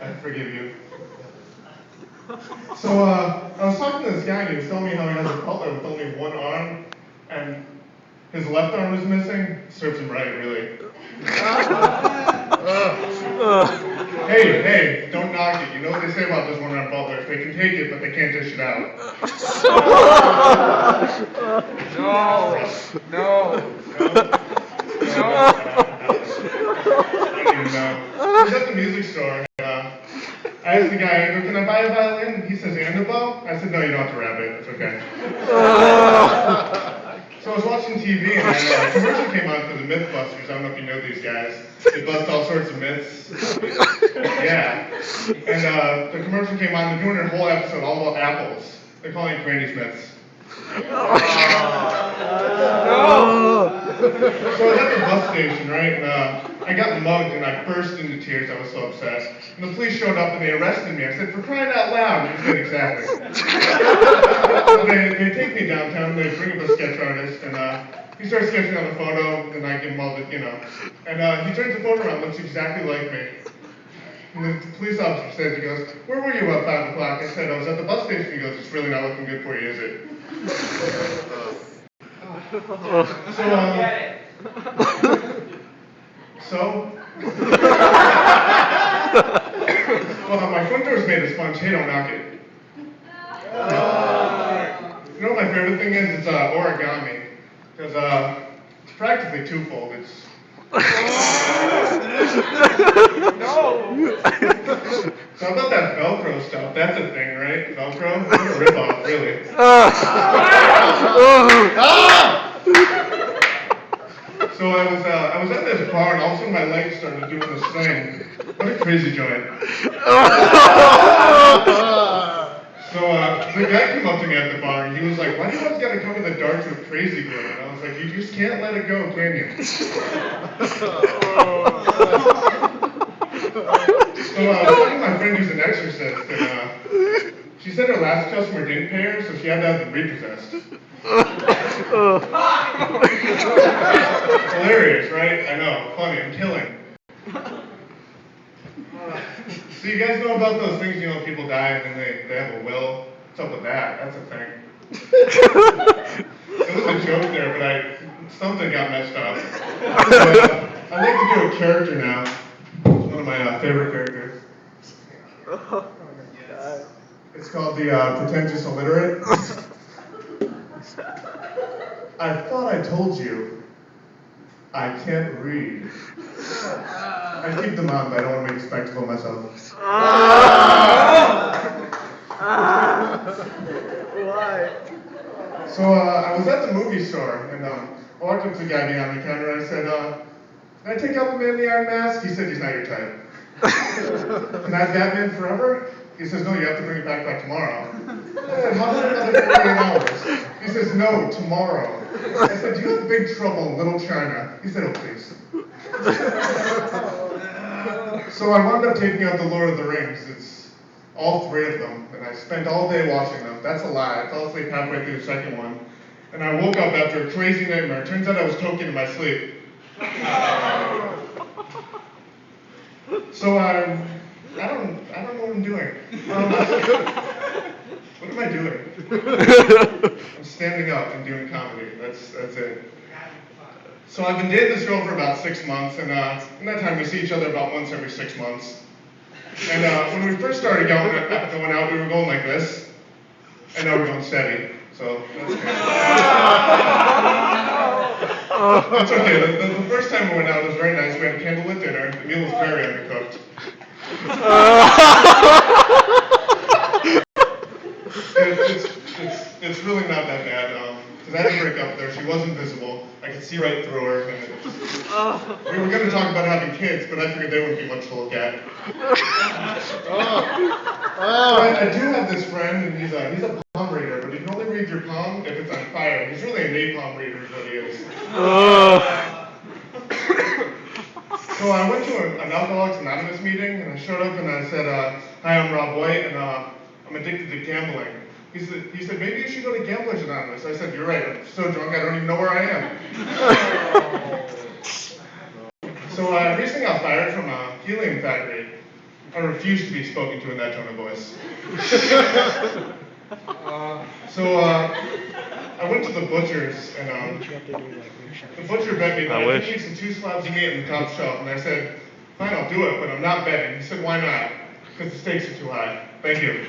I forgive you. So I was talking to this guy and he was telling me how he has a cutler with only one arm and his left arm is missing. Serves him right, really. Hey, don't knock it. You know what they say about those one-armed butlers? They can take it, but they can't dish it out. No. I didn't even know. I was at the music store. I asked the guy, I go, can I buy a violin? He says, and a bow? I said, no, you don't have to wrap it. It's okay. So I was watching TV and a commercial came on for the Mythbusters. I don't know if you know these guys. They bust all sorts of myths. Yeah. And the commercial came on. They're doing a whole episode all about apples. They're calling it Granny's Myths. So I was at the bus station, right? And I got mugged and I burst into tears. I was so upset. And the police showed up and they arrested me. I said, for crying out loud. And he said, exactly. So they take me downtown. They bring up a sketch artist and he starts sketching on the photo. And I give him all the, And he turns the photo around, looks exactly like me. And the police officer says, he goes, where were you at 5 o'clock? I said, I was at the bus station. He goes, it's really not looking good for you, is it? So, well, my front door is made of sponge. Hey, don't knock it. You know what my favorite thing is? It's origami. Because it's practically twofold. It's So how about that Velcro stuff? That's a thing, right? Velcro? What a ripoff, really. So I was at this bar and all of a sudden my legs started doing this thing. What a crazy joint. So the guy came up to me at the bar and he was like, why do you always gotta cover the darts with crazy glue? And I was like, you just can't let it go, can you? So I was talking to my friend who's an exorcist, and she said her last customer didn't pay her, so she had to have them repossessed. Hilarious, right? I know, funny, I'm killing. So you guys know about those things, people die and then they have a will? What's up with that? That's a thing. It was a joke there, but something got messed up. So, I'd like to do a character now. It's one of my favorite characters. It's called the Pretentious Illiterate. I thought I told you I can't read. I keep them on, but I don't want to make a spectacle of myself. Why? So I was at the movie store, and I walked up to the guy behind the counter, and I said, can I take out the man in the iron mask? He said he's not your type. Can I have Batman forever? He says, no, you have to bring it back by tomorrow. I said, how about another 48 hours? He says, no, tomorrow. I said, do you have big trouble in Little China? He said, oh, please. So I wound up taking out the Lord of the Rings. It's all 3 of them, and I spent all day watching them. That's a lie. I fell asleep halfway through the second one, and I woke up after a crazy nightmare. It turns out I was toking in my sleep. So I don't know what I'm doing. What am I doing? I'm standing up and doing comedy. That's it. So I've been dating this girl for about 6 months, and in that time we see each other about once every 6 months. And when we first started going out, we were going like this, and now we're going steady. So that's good. That's okay. The first time we went out, it was very nice. We had a candlelit dinner. The meal was very undercooked. It's really not that bad. Because I had to break up with her. She was invisible. I could see right through her. And we were going to talk about having kids, but I figured they wouldn't be much to look at. I do have this friend, and he's a palm reader, but he can only read your palm if it's on fire. He's really a napalm reader is what he is. So I went to an Alcoholics Anonymous meeting, and I showed up and I said, hi, I'm Rob White, and I'm addicted to gambling. He said, maybe you should go to Gamblers Anonymous. I said, you're right, I'm so drunk I don't even know where I am. So I recently got fired from a helium factory. I refuse to be spoken to in that tone of voice. So I went to the butcher's, and the butcher bet me that I could eat 2 slabs of meat on the top shelf, and I said, fine, I'll do it, but I'm not betting. He said, why not? Because the stakes are too high. Thank you.